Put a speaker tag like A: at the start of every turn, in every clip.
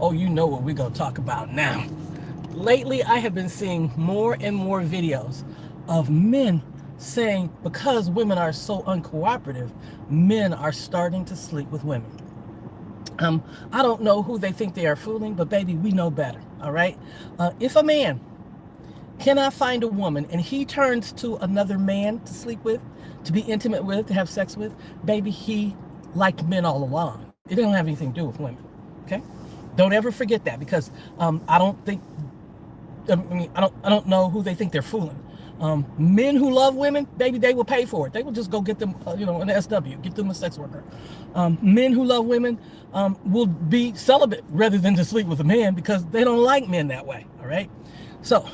A: Oh, you know what we're going to talk about now. Lately, I have been seeing more and more videos of men saying because women are so uncooperative, men are starting to sleep with women. I don't know who they think they are fooling, but baby, we know better, all right? If a man cannot find a woman and he turns to another man to sleep with, to be intimate with, to have sex with, baby, he liked men all along. It didn't have anything to do with women, okay? Don't ever forget that, because I don't think, I don't know who they think they're fooling. Men who love women, baby, they will pay for it. They will just go get them, an SW, get them a sex worker. Men who love women will be celibate rather than to sleep with a man because they don't like men that way, all right? So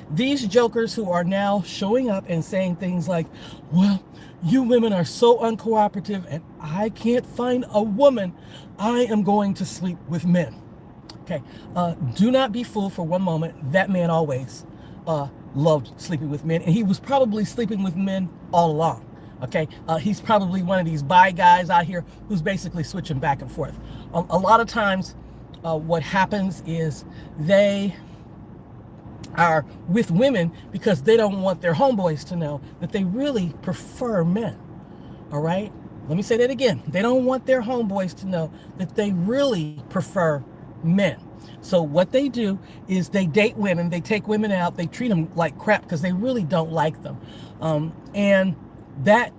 A: these jokers who are now showing up and saying things like, well, you women are so uncooperative and I can't find a woman, I am going to sleep with men. Okay, do not be fooled for one moment. That man always loved sleeping with men, and he was probably sleeping with men all along. Okay, he's probably one of these bi guys out here who's basically switching back and forth. A lot of times what happens is they are with women because they don't want their homeboys to know that they really prefer men. All right, let me say that again. They don't want their homeboys to know that they really prefer men. So what they do is they date women, they take women out, they treat them like crap because they really don't like them. And that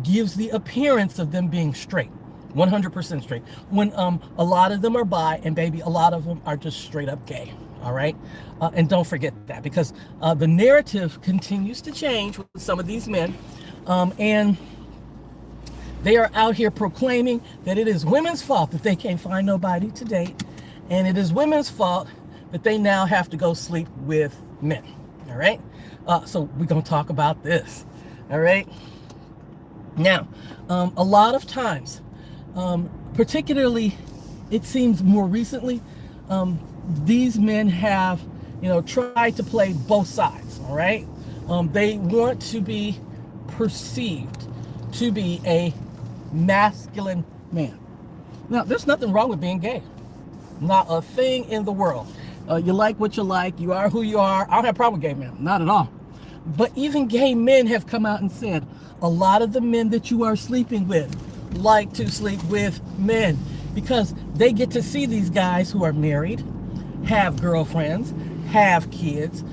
A: gives the appearance of them being straight, 100% straight, when a lot of them are bi, and baby, a lot of them are just straight up gay. All right, and don't forget that, because the narrative continues to change with some of these men, and they are out here proclaiming that it is women's fault that they can't find nobody to date, and it is women's fault that they now have to go sleep with men. All right, so we're gonna talk about this. All right, now a lot of times, particularly it seems more recently, these men have, tried to play both sides, all right? They want to be perceived to be a masculine man. Now, there's nothing wrong with being gay. Not a thing in the world. You like what you like. You are who you are. I don't have a problem with gay men. Not at all. But even gay men have come out and said, a lot of the men that you are sleeping with like to sleep with men because they get to see these guys who are married, have girlfriends, have kids,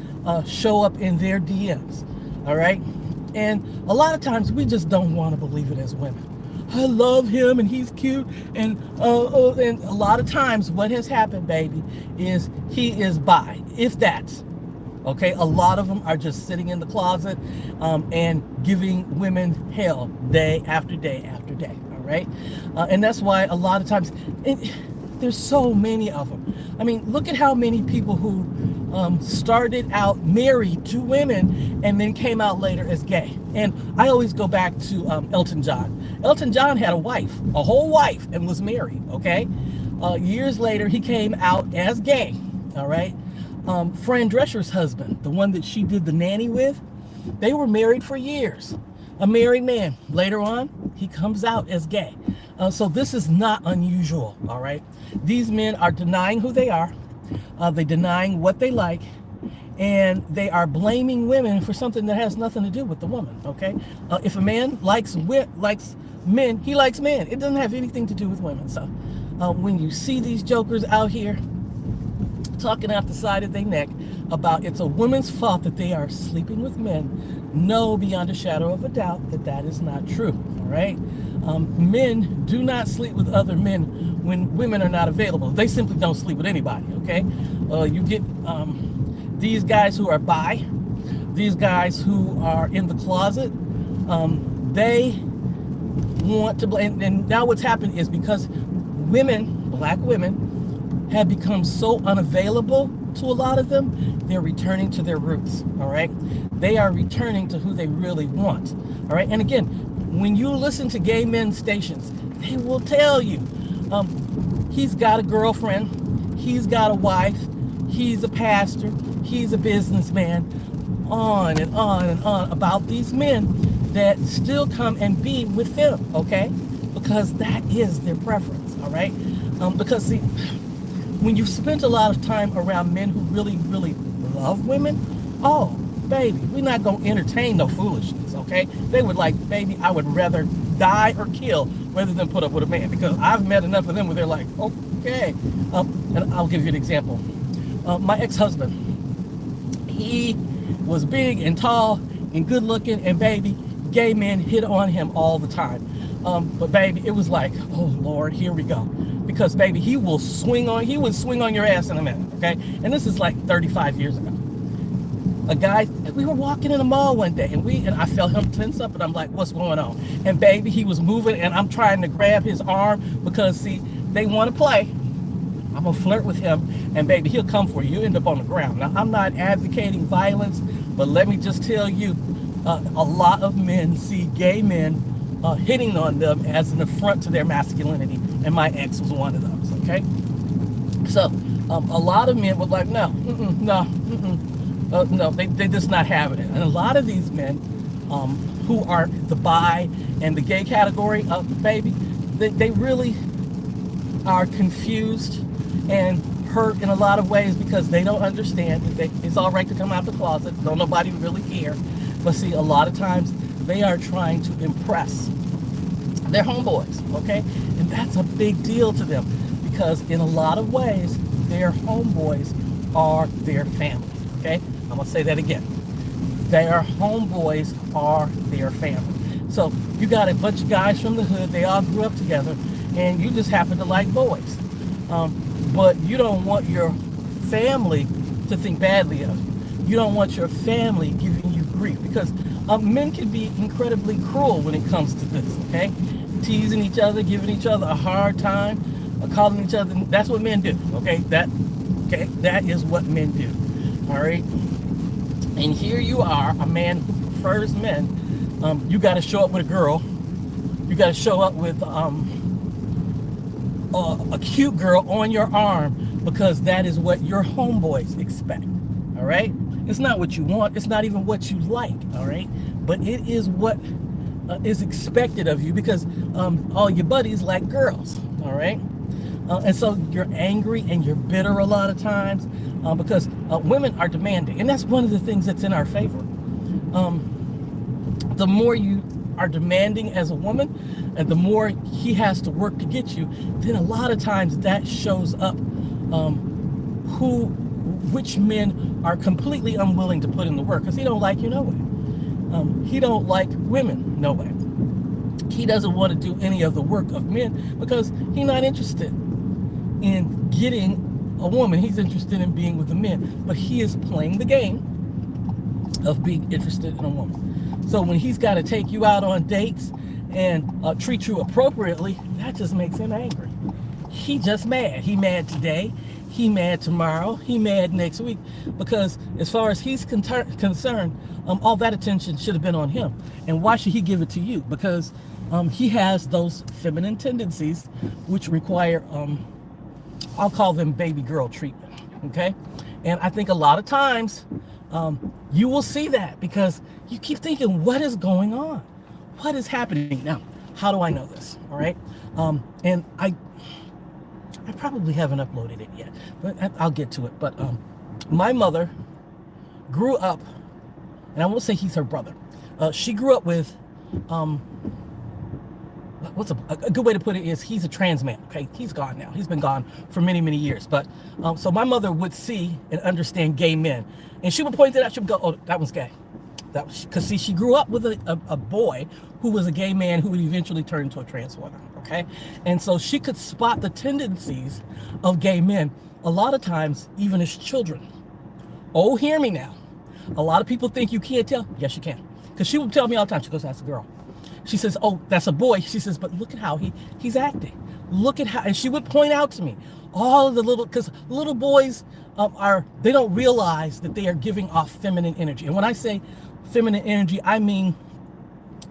A: show up in their DMs, all right? And a lot of times we just don't want to believe it as women. I love him and he's cute, and a lot of times what has happened, baby, is he is bi, if that's, okay? A lot of them are just sitting in the closet and giving women hell day after day after day, all right? And that's why a lot of times, there's so many of them. I mean, look at how many people who started out married to women and then came out later as gay. And I always go back to Elton John. Elton John had a wife, a whole wife, and was married, okay? Years later, he came out as gay, all right? Fran Drescher's husband, the one that she did The Nanny with, they were married for years. A married man. Later on, he comes out as gay. So this is not unusual, all right? These men are denying who they are. They're denying what they like. And they are blaming women for something that has nothing to do with the woman, okay? If a man likes men, he likes men. It doesn't have anything to do with women. So when you see these jokers out here talking out the side of their neck about it's a woman's fault that they are sleeping with men, know beyond a shadow of a doubt that that is not true, all right? Men do not sleep with other men when women are not available. They simply don't sleep with anybody, okay? You get these guys who are bi, these guys who are in the closet, they want to blame. And now what's happened is because women, black women, have become so unavailable to a lot of them, they're returning to their roots, all right? They are returning to who they really want, all right? And again, when you listen to gay men's stations, they will tell you, he's got a girlfriend, he's got a wife, he's a pastor, he's a businessman, on and on and on about these men that still come and be with them, okay? Because that is their preference, all right? Because see, when you've spent a lot of time around men who really, really love women, oh, baby, we're not going to entertain no foolishness, okay? They would like, baby, I would rather die or kill rather than put up with a man, because I've met enough of them where they're like, okay. And I'll give you an example. My ex-husband, he was big and tall and good looking, and baby, gay men hit on him all the time. But baby, it was like, oh Lord, here we go. Because baby, he would swing on your ass in a minute, okay? And this is like 35 years ago. A guy, we were walking in the mall one day, and I felt him tense up, and I'm like, what's going on? And baby, he was moving, and I'm trying to grab his arm because, see, they want to play. I'm gonna flirt with him, and baby, he'll come for you. You end up on the ground. Now, I'm not advocating violence, but let me just tell you, a lot of men see gay men hitting on them as an affront to their masculinity, and my ex was one of those, okay? So, a lot of men were like, no, they just not having it. And a lot of these men who are the bi and the gay category, baby, they really are confused and hurt in a lot of ways because they don't understand that it's all right to come out the closet. Don't nobody really care. But see, a lot of times they are trying to impress their homeboys, okay? And that's a big deal to them because in a lot of ways, their homeboys are their family, okay? I'm gonna say that again. Their homeboys are their family. So you got a bunch of guys from the hood, they all grew up together, and you just happen to like boys. But you don't want your family to think badly of you. You don't want your family giving you grief because men can be incredibly cruel when it comes to this, okay? Teasing each other, giving each other a hard time, calling each other, that's what men do, okay? That is what men do, all right? And here you are, a man who prefers men. You got to show up with a girl. You got to show up with a cute girl on your arm because that is what your homeboys expect, all right? It's not what you want. It's not even what you like, all right? But it is what is expected of you because all your buddies like girls, all right? And so you're angry and you're bitter a lot of times because women are demanding. And that's one of the things that's in our favor. The more you are demanding as a woman and the more he has to work to get you, then a lot of times that shows up which men are completely unwilling to put in the work because he don't like you no way. He don't like women no way. He doesn't want to do any of the work of men because he's not interested in getting a woman. He's interested in being with the men, but he is playing the game of being interested in a woman. So when he's got to take you out on dates and treat you appropriately, that just makes him angry. He just mad. He mad today. He mad tomorrow. He mad next week because as far as he's concerned, all that attention should have been on him. And why should he give it to you? Because he has those feminine tendencies which require I'll call them baby girl treatment, okay? And I think a lot of times you will see that because you keep thinking, what is going on? What is happening? Now, how do I know this, all right? And I probably haven't uploaded it yet, but I'll get to it. But my mother grew up, and I won't say he's her brother. She grew up with what's a good way to put it is he's a trans man, okay? He's gone now. He's been gone for many, many years. But so my mother would see and understand gay men. And she would point it out. She would go, oh, that one's gay. That was, because see, she grew up with a boy who was a gay man who would eventually turn into a trans woman, okay? And so she could spot the tendencies of gay men a lot of times, even as children. Oh, hear me now. A lot of people think you can't tell. Yes, you can. Because she would tell me all the time. She goes, that's a girl. She says, oh, that's a boy. She says, but look at how he's acting. Look at how, and she would point out to me all of the because little boys they don't realize that they are giving off feminine energy. And when I say feminine energy, I mean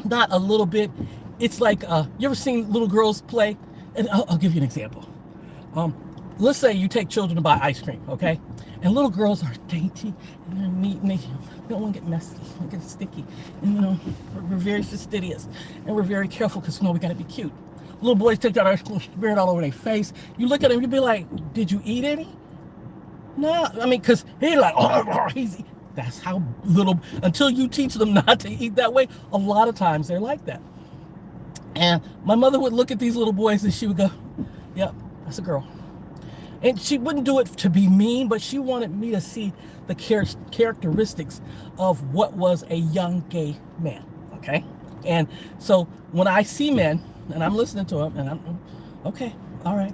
A: not a little bit. It's like, you ever seen little girls play? And I'll give you an example. Let's say you take children to buy ice cream, okay? And little girls are dainty and they're neat and they don't want to get messy, don't get sticky. And we're very fastidious and we're very careful because we got to be cute. Little boys take that ice cream, smear it all over their face. You look at them, you be like, did you eat any? No, I mean, because he's like, oh, that's how little, until you teach them not to eat that way, a lot of times they're like that. And my mother would look at these little boys and she would go, yep, that's a girl. And she wouldn't do it to be mean, but she wanted me to see the characteristics of what was a young gay man, okay? And so when I see men, and I'm listening to them, and I'm, okay, all right,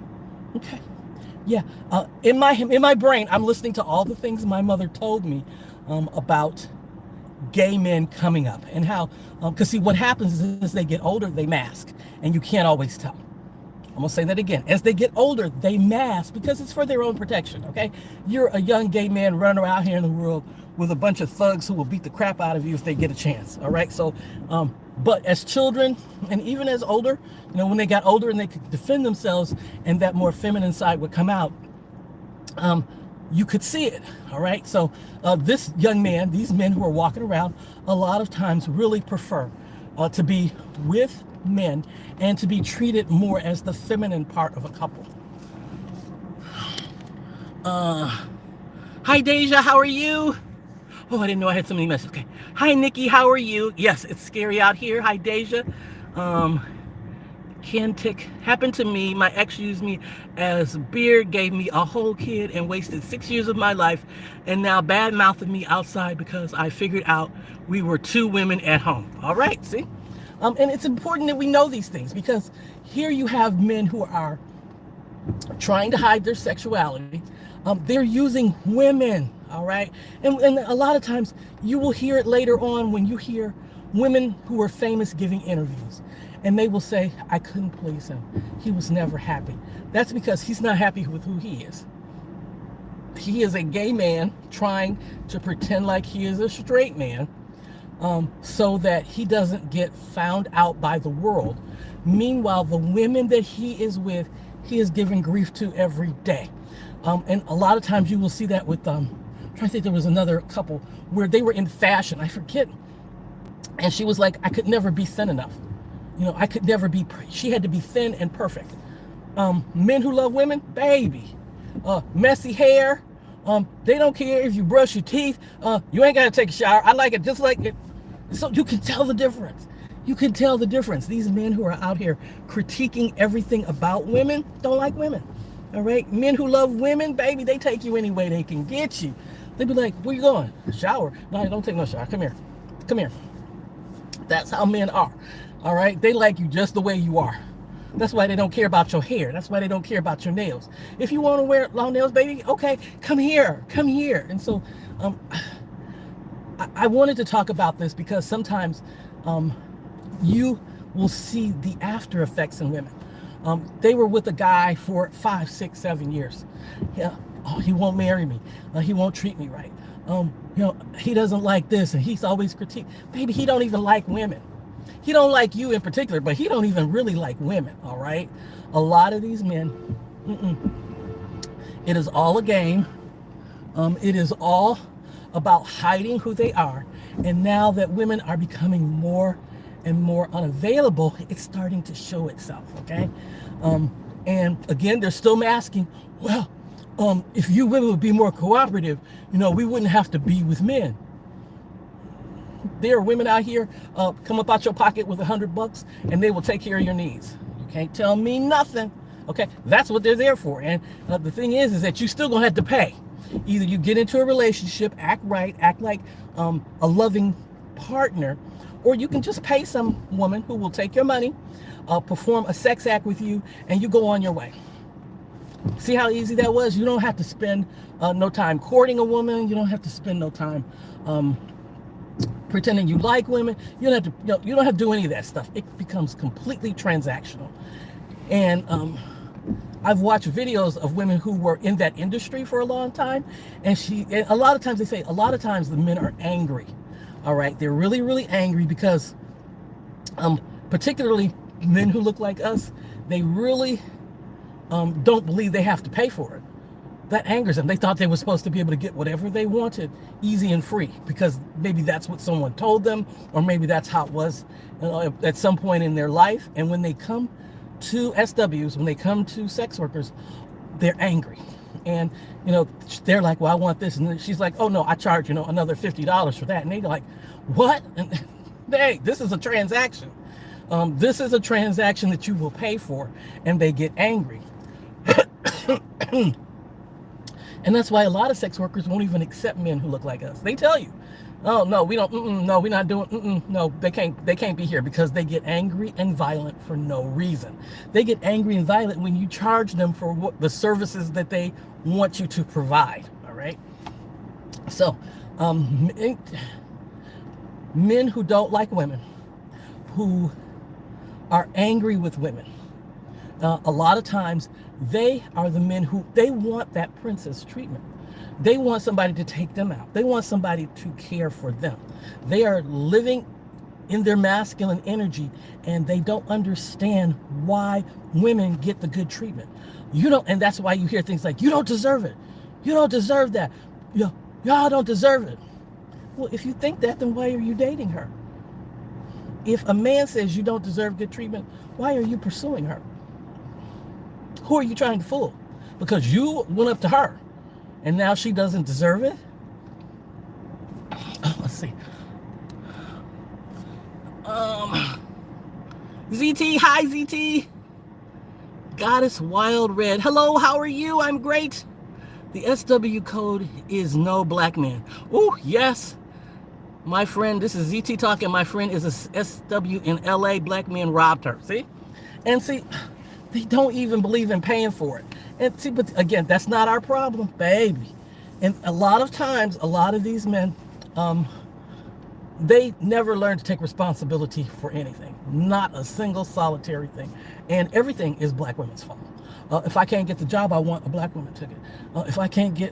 A: okay. Yeah, in my brain, I'm listening to all the things my mother told me about gay men coming up, and how, because see, what happens is as they get older, they mask, and you can't always tell. I'm gonna say that again. As they get older, they mask because it's for their own protection, okay? You're a young gay man running around here in the world with a bunch of thugs who will beat the crap out of you if they get a chance, all right? So, but as children, and even as older, you know, when they got older and they could defend themselves and that more feminine side would come out, you could see it, all right? So this young man, these men who are walking around, a lot of times really prefer to be with men and to be treated more as the feminine part of a couple. Hi, Deja, how are you? Oh, I didn't know I had so many messages. Okay. Hi, Nikki, how are you? Yes, it's scary out here. Hi, Deja. Cantic happened to me. My ex used me as beard, gave me a whole kid, and wasted 6 years of my life, and now bad-mouthed me outside because I figured out we were two women at home. All right, see? And it's important that we know these things, because here you have men who are trying to hide their sexuality. They're using women, all right? And a lot of times you will hear it later on when you hear women who are famous giving interviews. And they will say, I couldn't please him. He was never happy. That's because he's not happy with who he is. He is a gay man trying to pretend like he is a straight man, so that he doesn't get found out by the world. Meanwhile, the women that he is with, he is giving grief to every day. And a lot of times you will see that with, I'm trying to think, there was another couple where they were in fashion, I forget. And she was like, I could never be thin enough. You know, I could never be, she had to be thin and perfect. Men who love women, baby. Messy hair. They don't care if you brush your teeth. You ain't got to take a shower. I like it just like it. So you can tell the difference. You can tell the difference. These men who are out here critiquing everything about women don't like women. All right? Men who love women, baby, they take you any way they can get you. They be like, where you going? Shower. No, don't take no shower. Come here. Come here. That's how men are. All right? They like you just the way you are. That's why they don't care about your hair. That's why they don't care about your nails. If you want to wear long nails, baby, okay, come here. Come here. And so I wanted to talk about this because sometimes you will see the after effects in women. They were with a guy for 5, 6, 7 years. Yeah. Oh, he won't marry me. He won't treat me right. You know, he doesn't like this, and he's always critiqued. Baby, he don't even like women. He don't like you in particular, but he don't even really like women, all right? A lot of these men, it is all a game. It is all about hiding who they are. And now that women are becoming more and more unavailable, it's starting to show itself, okay? And again, they're still masking, well, if you women would be more cooperative, you know, we wouldn't have to be with men. There are women out here, come up out your pocket with $100 and they will take care of your needs. You can't tell me nothing. Okay, that's what they're there for. And the thing is that you still gonna have to pay. Either you get into a relationship, act right, act like a loving partner, or you can just pay some woman who will take your money, perform a sex act with you, and you go on your way. See how easy that was? You don't have to spend no time courting a woman. You don't have to spend no time pretending you like women. You don't have to, you don't have to do any of that stuff. It becomes completely transactional. And I've watched videos of women who were in that industry for a long time, and a lot of times they say, a lot of times the men are angry. All right, they're really, really angry because, particularly men who look like us, they really don't believe they have to pay for it. That angers them. They thought they were supposed to be able to get whatever they wanted easy and free because maybe that's what someone told them, or maybe that's how it was at some point in their life. And when they come to SWs, when they come to sex workers, they're angry. And, they're like, well, I want this. And then she's like, oh, no, I charge, another $50 for that. And they're like, what? And hey, this is a transaction. This is a transaction that you will pay for. And they get angry. And that's why a lot of sex workers won't even accept men who look like us. They tell you, oh, no, we don't, no, we're not doing, no, they can't be here, because they get angry and violent for no reason. They get angry and violent when you charge them for the services that they want you to provide, all right? So, men who don't like women, who are angry with women, a lot of times they are the men who, they want that princess treatment. They want somebody to take them out. They want somebody to care for them. They are living in their masculine energy, and they don't understand why women get the good treatment. And that's why you hear things like, you don't deserve it. You don't deserve that. Y'all don't deserve it. Well, if you think that, then why are you dating her? If a man says you don't deserve good treatment, why are you pursuing her? Who are you trying to fool? Because you went up to her and now she doesn't deserve it? Let's see. ZT, hi ZT. Goddess Wild Red. Hello, how are you? I'm great. The SW code is no black man. Oh, yes. My friend, this is ZT talking. My friend is a SW in LA. Black men robbed her. See? And see, they don't even believe in paying for it. And see, but again, that's not our problem, baby. And a lot of times, a lot of these men, they never learn to take responsibility for anything. Not a single solitary thing. And everything is black women's fault. If I can't get the job, I want a black woman ticket. If I can't get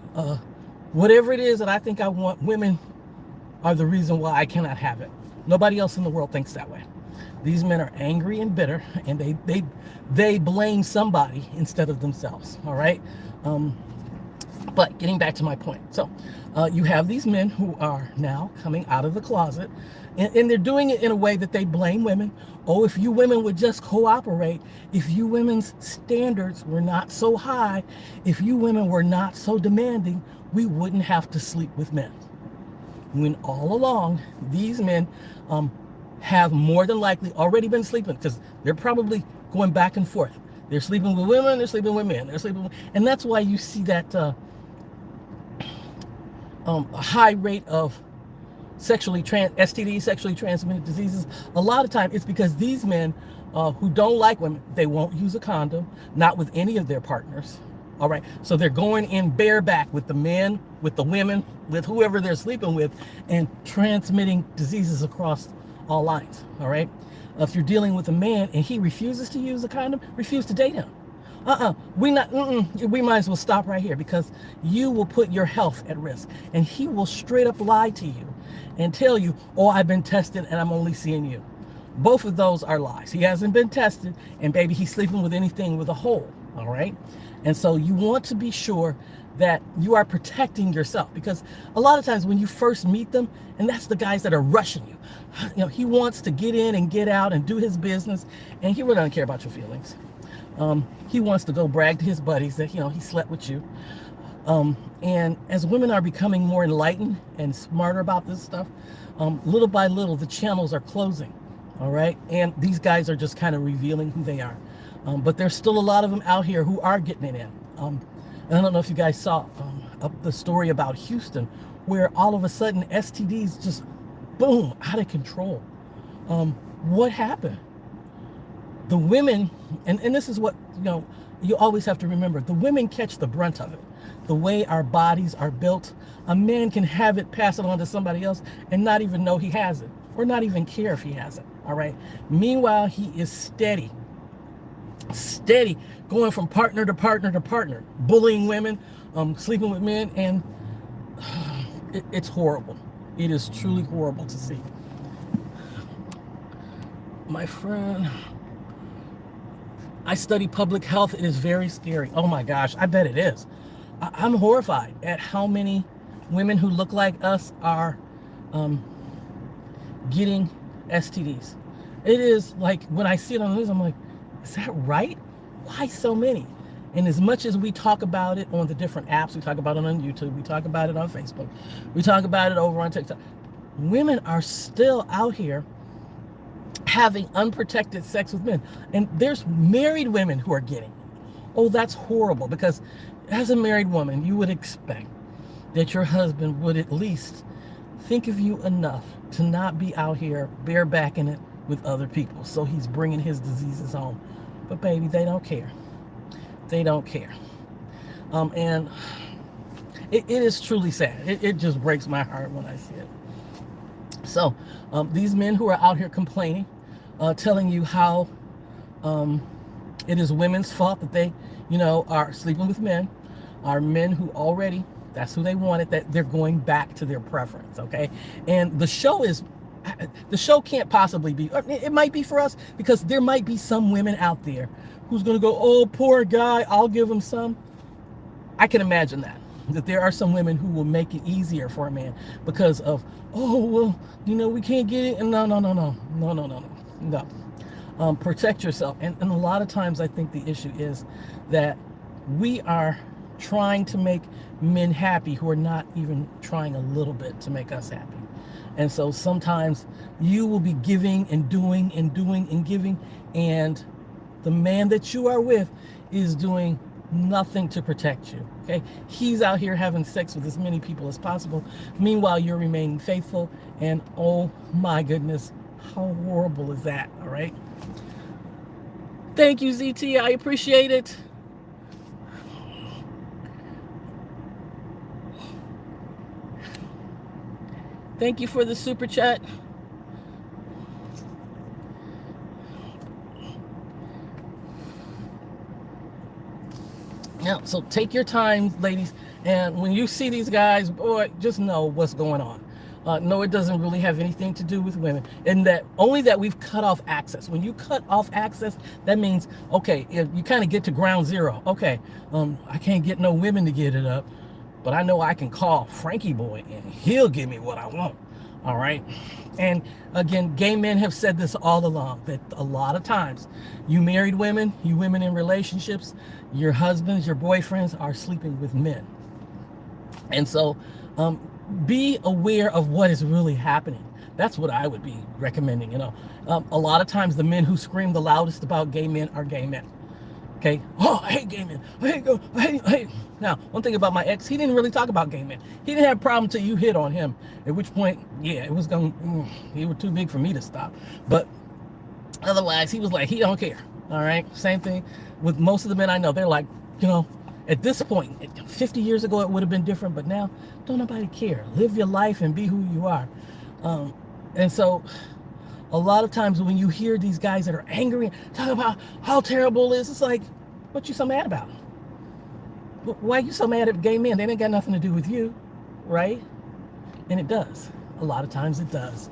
A: whatever it is that I think I want, women are the reason why I cannot have it. Nobody else in the world thinks that way. These men are angry and bitter, and they blame somebody instead of themselves, all right? But getting back to my point. So you have these men who are now coming out of the closet, and they're doing it in a way that they blame women. Oh, if you women would just cooperate, if you women's standards were not so high, if you women were not so demanding, we wouldn't have to sleep with men. When all along, these men have more than likely already been sleeping, because they're probably going back and forth. They're sleeping with women, they're sleeping with men, they're sleeping with, and that's why you see that a high rate of STDs, sexually transmitted diseases. A lot of time it's because these men who don't like women, they won't use a condom, not with any of their partners. All right, so they're going in bareback with the men, with the women, with whoever they're sleeping with, and transmitting diseases across all lines. All right, if you're dealing with a man and he refuses to use a condom, refuse to date him. We might as well stop right here, because you will put your health at risk, and he will straight up lie to you and tell you, oh, I've been tested and I'm only seeing you. Both of those are lies. He hasn't been tested, and baby, he's sleeping with anything with a hole. All right. And so you want to be sure that you are protecting yourself, because a lot of times when you first meet them, and that's the guys that are rushing you, he wants to get in and get out and do his business, and he really doesn't care about your feelings. He wants to go brag to his buddies that, he slept with you. And as women are becoming more enlightened and smarter about this stuff, little by little, the channels are closing. All right. And these guys are just kind of revealing who they are. But there's still a lot of them out here who are getting it in. And I don't know if you guys saw the story about Houston, where all of a sudden STDs just, boom, out of control. What happened? The women, and this is what, you always have to remember, the women catch the brunt of it. The way our bodies are built, a man can have it, pass it on to somebody else, and not even know he has it, or not even care if he has it, all right? Meanwhile, he is steady, going from partner to partner to partner, bullying women, sleeping with men, and it's horrible. It is truly horrible to see. My friend, I study public health. It is very scary. Oh my gosh, I bet it is. I'm horrified at how many women who look like us are getting STDs. It is like, when I see it on the news, I'm like, Is that right? Why so many? And as much as we talk about it on the different apps, we talk about it on YouTube, we talk about it on Facebook, we talk about it over on TikTok, women are still out here having unprotected sex with men. And there's married women who are getting it. Oh, that's horrible, because as a married woman, you would expect that your husband would at least think of you enough to not be out here barebacking it with other people. So he's bringing his diseases home. But baby, they don't care. They don't care. And it is truly sad. It just breaks my heart when I see it. So these men who are out here complaining, telling you how it is women's fault that they, are sleeping with men, are men who already, that's who they wanted, that they're going back to their preference, okay? And the show can't possibly be, it might be for us, because there might be some women out there who's going to go, oh, poor guy, I'll give him some. I can imagine that there are some women who will make it easier for a man because of, oh, well, we can't get it. And no. Protect yourself. And a lot of times I think the issue is that we are trying to make men happy who are not even trying a little bit to make us happy. And so sometimes you will be giving and doing and doing and giving, and the man that you are with is doing nothing to protect you, okay? He's out here having sex with as many people as possible. Meanwhile, you're remaining faithful, and oh my goodness, how horrible is that, all right? Thank you, ZT, I appreciate it. Thank you for the super chat. Now, so take your time, ladies, and when you see these guys, boy, just know what's going on. No, it doesn't really have anything to do with women, and that only that we've cut off access. When you cut off access, that means, okay, you kind of get to ground zero. Okay, I can't get no women to get it up, but I know I can call Frankie Boy and he'll give me what I want. All right. And again, gay men have said this all along, that a lot of times you married women, you women in relationships, your husbands, your boyfriends are sleeping with men. And so be aware of what is really happening. That's what I would be recommending. A lot of times the men who scream the loudest about gay men are gay men. Okay. Oh, I hate gay men. I hate. Now, one thing about my ex, he didn't really talk about gay men. He didn't have a problem until you hit on him. At which point, yeah, it was he was too big for me to stop. But otherwise, he was like, he don't care. All right. Same thing with most of the men I know. They're like, at this point, 50 years ago, it would have been different. But now, don't nobody care. Live your life and be who you are. And so a lot of times when you hear these guys that are angry, talk about how terrible it is, it's like, what you so mad about? Why are you so mad at gay men? They ain't got nothing to do with you, right? And it does. A lot of times it does.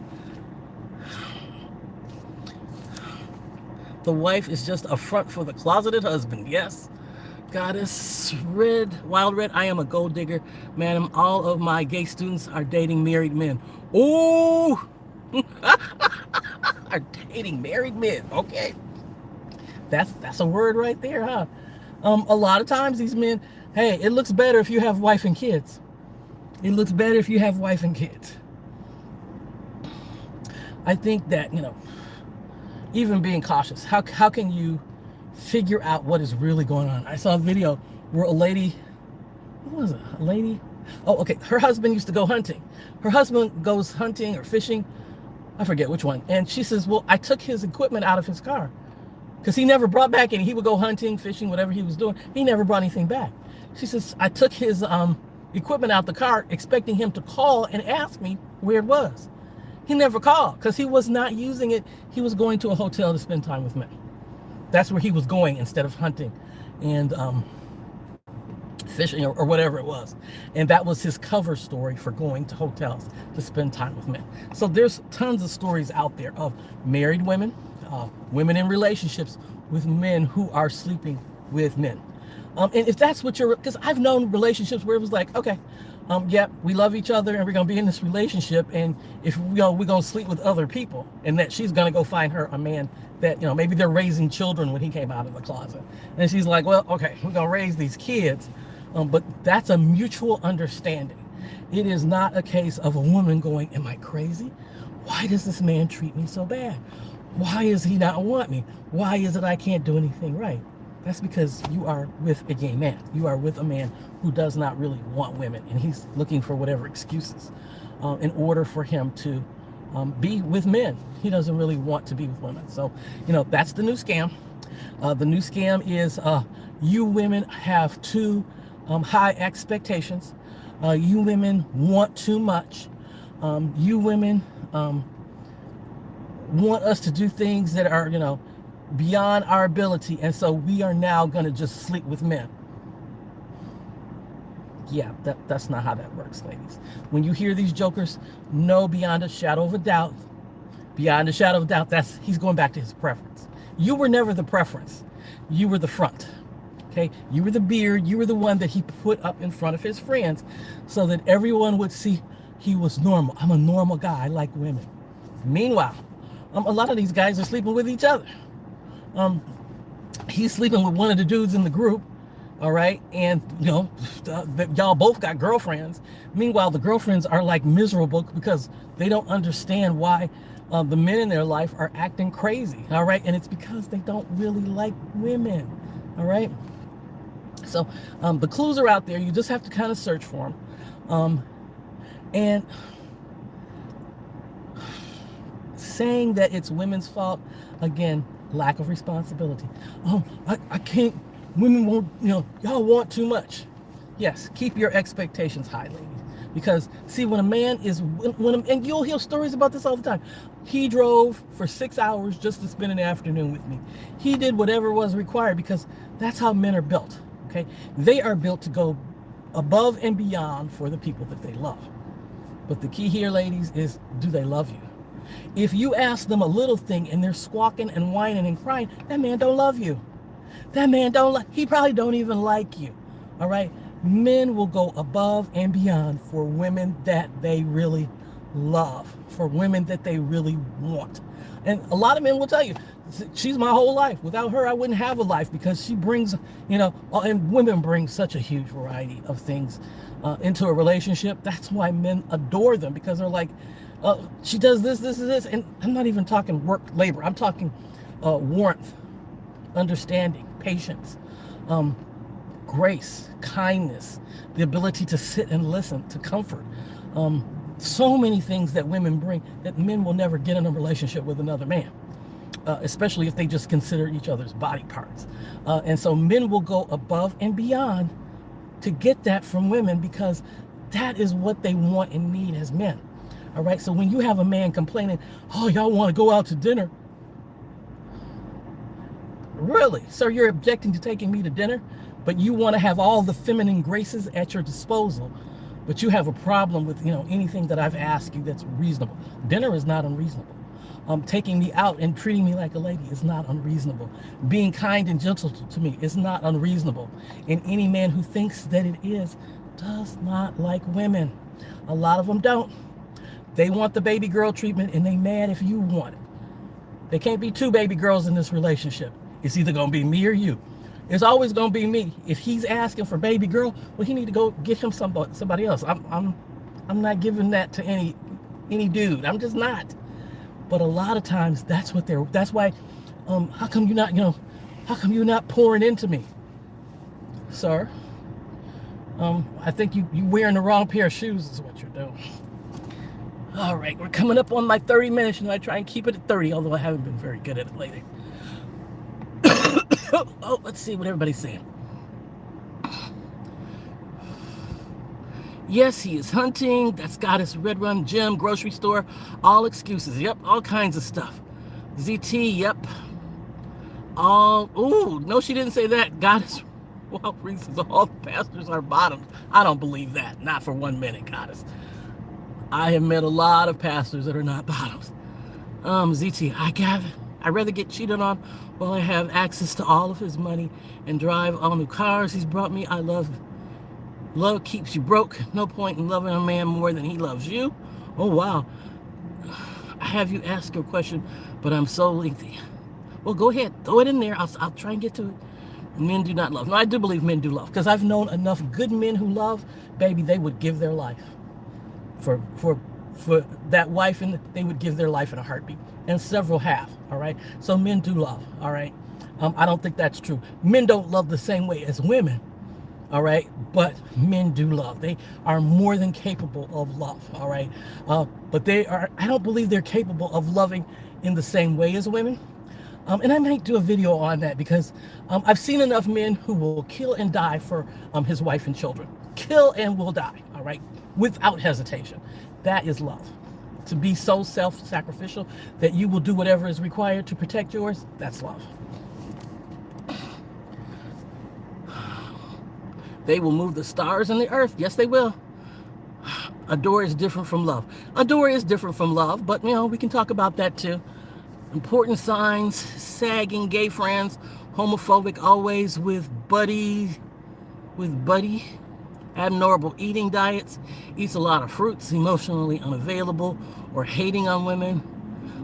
A: The wife is just a front for the closeted husband. Yes. Goddess Wild Red, I am a gold digger. Madam, all of my gay students are dating married men. Oh! Are dating married men. Okay. That's a word right there, huh? A lot of times these men, hey, it looks better if you have wife and kids. It looks better if you have wife and kids. I think that, even being cautious, how can you figure out what is really going on? I saw a video where a lady, what was it? A lady? Oh, okay. Her husband used to go hunting. Her husband goes hunting or fishing. I forget which one. And she says, well, I took his equipment out of his car because he never brought back any. He would go hunting, fishing, whatever he was doing. He never brought anything back. She says, I took his equipment out the car expecting him to call and ask me where it was. He never called because he was not using it. He was going to a hotel to spend time with men. That's where he was going instead of hunting and fishing or whatever it was. And that was his cover story for going to hotels to spend time with men. So there's tons of stories out there of married women, women in relationships with men who are sleeping with men. And if that's what because I've known relationships where it was like, okay, Yep, we love each other and we're gonna be in this relationship, and if we're gonna sleep with other people, and that she's gonna go find her a man that, maybe they're raising children when he came out of the closet, and she's like, well, okay, we're gonna raise these kids, but that's a mutual understanding. It is not a case of a woman going, am I crazy? Why does this man treat me so bad? Why does he not want me? Why is it I can't do anything right? That's because you are with a gay man. You are with a man who does not really want women, and he's looking for whatever excuses in order for him to be with men. He doesn't really want to be with women. So, that's the new scam. The new scam is you women have too high expectations. You women want too much. You women want us to do things that are, beyond our ability, and so we are now going to just sleep with men. Yeah, that's not how that works, ladies. When you hear these jokers, know beyond a shadow of a doubt, he's going back to his preference. You were never the preference. You were the front. Okay? You were the beard. You were the one that he put up in front of his friends so that everyone would see he was normal. I'm a normal guy. I like women. Meanwhile, a lot of these guys are sleeping with each other. He's sleeping with one of the dudes in the group, all right, and y'all both got girlfriends. Meanwhile, the girlfriends are like miserable because they don't understand why the men in their life are acting crazy, all right, and it's because they don't really like women, all right. So the clues are out there. You just have to kind of search for them, and saying that it's women's fault, again, lack of responsibility. I can't, women won't, y'all want too much. Yes, keep your expectations high, ladies. Because, see, when a man is, and you'll hear stories about this all the time. He drove for 6 hours just to spend an afternoon with me. He did whatever was required because that's how men are built, okay? They are built to go above and beyond for the people that they love. But the key here, ladies, is do they love you? If you ask them a little thing and they're squawking and whining and crying, that man don't love you. That man he probably don't even like you. All right? Men will go above and beyond for women that they really love, for women that they really want. And a lot of men will tell you, she's my whole life. Without her, I wouldn't have a life, because she brings, and women bring such a huge variety of things into a relationship. That's why men adore them, because they're like, she does this, this, and this. And I'm not even talking work, labor. I'm talking warmth, understanding, patience, grace, kindness, the ability to sit and listen, to comfort. So many things that women bring that men will never get in a relationship with another man, especially if they just consider each other's body parts. And so men will go above and beyond to get that from women, because that is what they want and need as men. All right, so when you have a man complaining, oh, y'all want to go out to dinner? Really? Sir, you're objecting to taking me to dinner, but you want to have all the feminine graces at your disposal, but you have a problem with, anything that I've asked you that's reasonable. Dinner is not unreasonable. Taking me out and treating me like a lady is not unreasonable. Being kind and gentle to me is not unreasonable. And any man who thinks that it is does not like women. A lot of them don't. They want the baby girl treatment, and they mad if you want it. There can't be two baby girls in this relationship. It's either going to be me or you. It's always going to be me. If he's asking for baby girl, well, he need to go get him somebody else. I'm not giving that to any dude. I'm just not. But a lot of times that's why, how come you're not pouring into me? Sir, I think you wearing the wrong pair of shoes is what you're doing. All right, we're coming up on my 30 minutes. I try and keep it at 30, although I haven't been very good at it lately. Oh, let's see what everybody's saying. Yes, he is hunting. That's Goddess, Red Run, gym, grocery store. All excuses. Yep, all kinds of stuff. ZT, yep. No, she didn't say that. Goddess, well, reasons all the pastors are bottoms. I don't believe that. Not for 1 minute, Goddess. I have met a lot of pastors that are not bottoms. ZT, I'd rather get cheated on while I have access to all of his money and drive all new cars he's brought me. I love Love keeps you broke. No point in loving a man more than he loves you. Oh, wow. I have you ask your question, but I'm so lengthy. Well, go ahead. Throw it in there. I'll try and get to it. Men do not love. No, I do believe men do love, because I've known enough good men who love, baby, they would give their life for that wife, and they would give their life in a heartbeat. And several have, all right? So men do love, all right? I don't think that's true. Men don't love the same way as women, all right? But men do love. They are more than capable of love, all right? But I don't believe they're capable of loving in the same way as women. And I might do a video on that, because I've seen enough men who will kill and die for his wife and children. Kill and will die, all right? Without hesitation. That is love. To be so self-sacrificial that you will do whatever is required to protect yours, that's love. They will move the stars and the earth. Yes, they will. Adore is different from love. Adore is different from love, but, we can talk about that too. Important signs: sagging, gay friends, homophobic, always with buddy, abnormal eating diets, eats a lot of fruits, emotionally unavailable, or hating on women.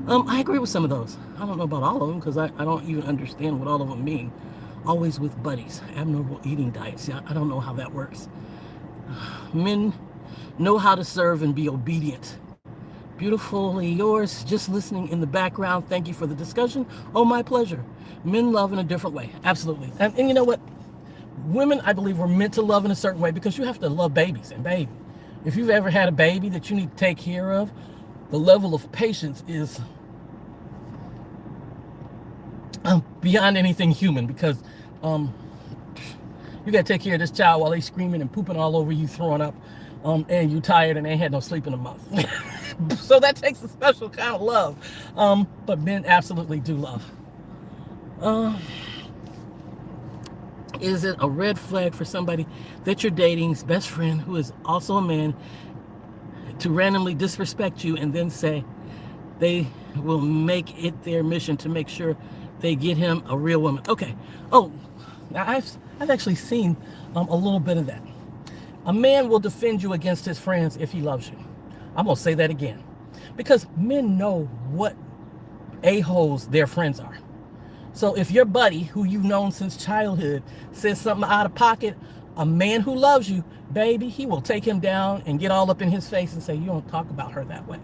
A: I agree with some of those. I don't know about all of them, because I don't even understand what all of them mean. Always with buddies, abnormal eating diets. Yeah, I don't know how that works. Men know how to serve and be obedient. Beautifully yours, just listening in the background. Thank you for the discussion. Oh, my pleasure. Men love in a different way. Absolutely. And you know what? Women, I believe, were meant to love in a certain way, because you have to love babies. And baby, if you've ever had a baby that you need to take care of, the level of patience is beyond anything human, because you got to take care of this child while they screaming and pooping all over you, throwing up, and you tired and ain't had no sleep in a month. So that takes a special kind of love. But men absolutely do love. Is it a red flag for somebody that you're dating's best friend, who is also a man, to randomly disrespect you and then say they will make it their mission to make sure they get him a real woman? Okay. Oh, now I've actually seen a little bit of that. A man will defend you against his friends if he loves you. I'm going to say that again, because men know what a-holes their friends are. So if your buddy, who you've known since childhood, says something out of pocket, a man who loves you, baby, he will take him down and get all up in his face and say, you don't talk about her that way.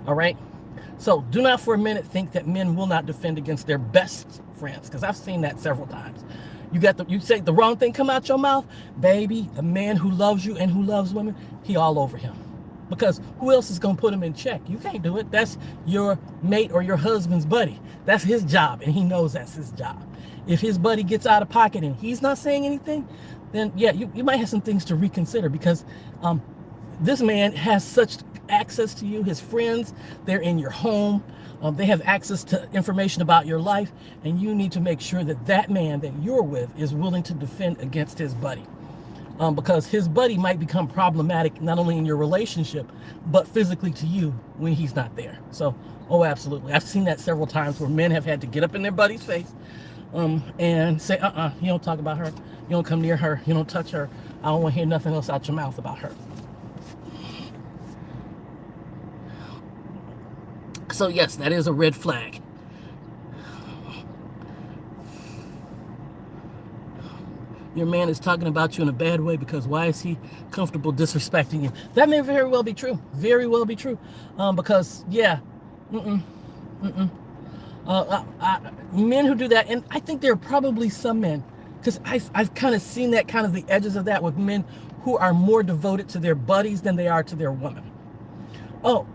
A: All right? So do not for a minute think that men will not defend against their best friends, because I've seen that several times. You say the wrong thing come out your mouth, baby, a man who loves you and who loves women, he all over him. Because who else is going to put him in check? You can't do it. That's your mate or your husband's buddy. That's his job, and he knows that's his job. If his buddy gets out of pocket and he's not saying anything, then yeah, you might have some things to reconsider, because this man has such access to you. His friends, they're in your home. They have access to information about your life, and you need to make sure that that man that you're with is willing to defend against his buddy. Because his buddy might become problematic not only in your relationship, but physically to you when he's not there. So, oh, absolutely. I've seen that several times where men have had to get up in their buddy's face and say, you don't talk about her. You don't come near her. You don't touch her. I don't want to hear nothing else out your mouth about her. So, yes, that is a red flag. Your man is talking about you in a bad way, because why is he comfortable disrespecting you? That may very well be true. Very well be true. Because, yeah, men who do that, and I think there are probably some men, because I've kind of seen that, kind of the edges of that, with men who are more devoted to their buddies than they are to their women. Oh,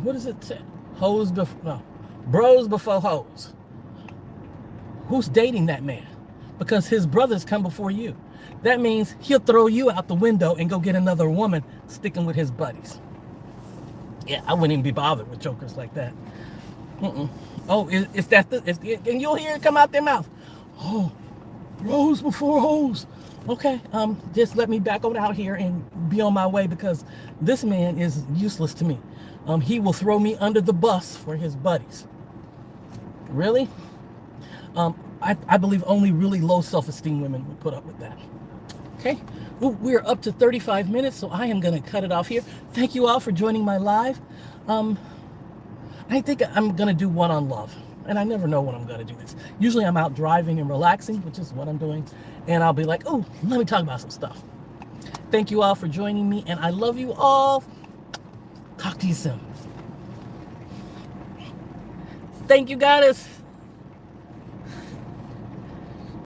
A: what does it say? Bros before hoes. Who's dating that man? Because his brothers come before you. That means he'll throw you out the window and go get another woman, sticking with his buddies. Yeah, I wouldn't even be bothered with jokers like that. Oh, and you'll hear it come out their mouth. Oh, bros before hoes. Okay, just let me back on out here and be on my way, because this man is useless to me. He will throw me under the bus for his buddies. Really? I believe only really low self-esteem women would put up with that. Okay? Ooh, we're up to 35 minutes, so I am going to cut it off here. Thank you all for joining my live. I think I'm going to do one on love. And I never know when I'm going to do this. Usually I'm out driving and relaxing, which is what I'm doing. And I'll be like, oh, let me talk about some stuff. Thank you all for joining me. And I love you all. Talk to you soon. Thank you, goddess.